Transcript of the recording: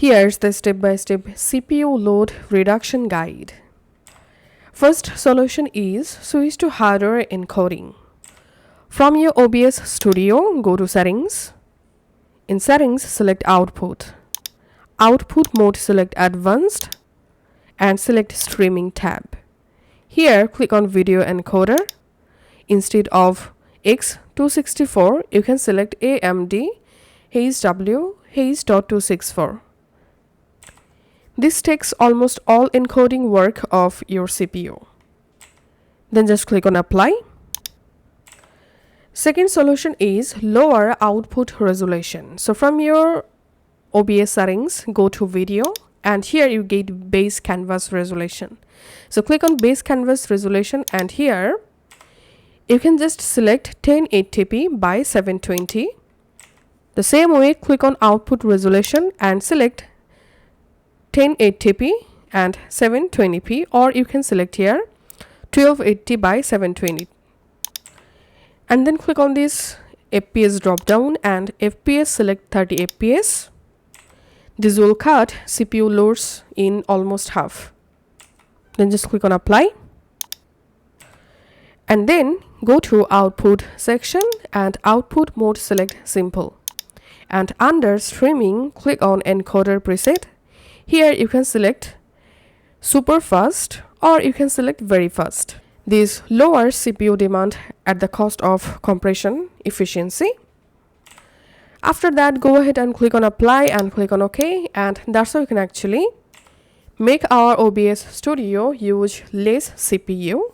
Here's the step-by-step CPU load reduction guide. First solution is switch to hardware encoding. From your OBS Studio, go to Settings. In Settings, select Output. Output mode, select Advanced and select Streaming tab. Here, click on Video Encoder. Instead of X264, you can select AMD HW H.264. This takes almost all encoding work of your CPU. Then just click on Apply. Second solution is lower output resolution. So from your OBS settings, go to Video, and here you get base canvas resolution. So click on base canvas resolution, and here you can just select 1080p by 720. The same way, click on output resolution and select 1080p and 720p, or you can select here 1280 by 720. And then click on this FPS drop down and FPS select 30 FPS. This will cut CPU loads in almost half. Then just click on Apply. And then go to Output section and Output mode select Simple. And under Streaming, click on Encoder preset. Here you can select Super Fast or you can select Very Fast. This lowers CPU demand at the cost of compression efficiency. After that, go ahead and click on Apply and click on OK, and that's how you can actually make our OBS Studio use less CPU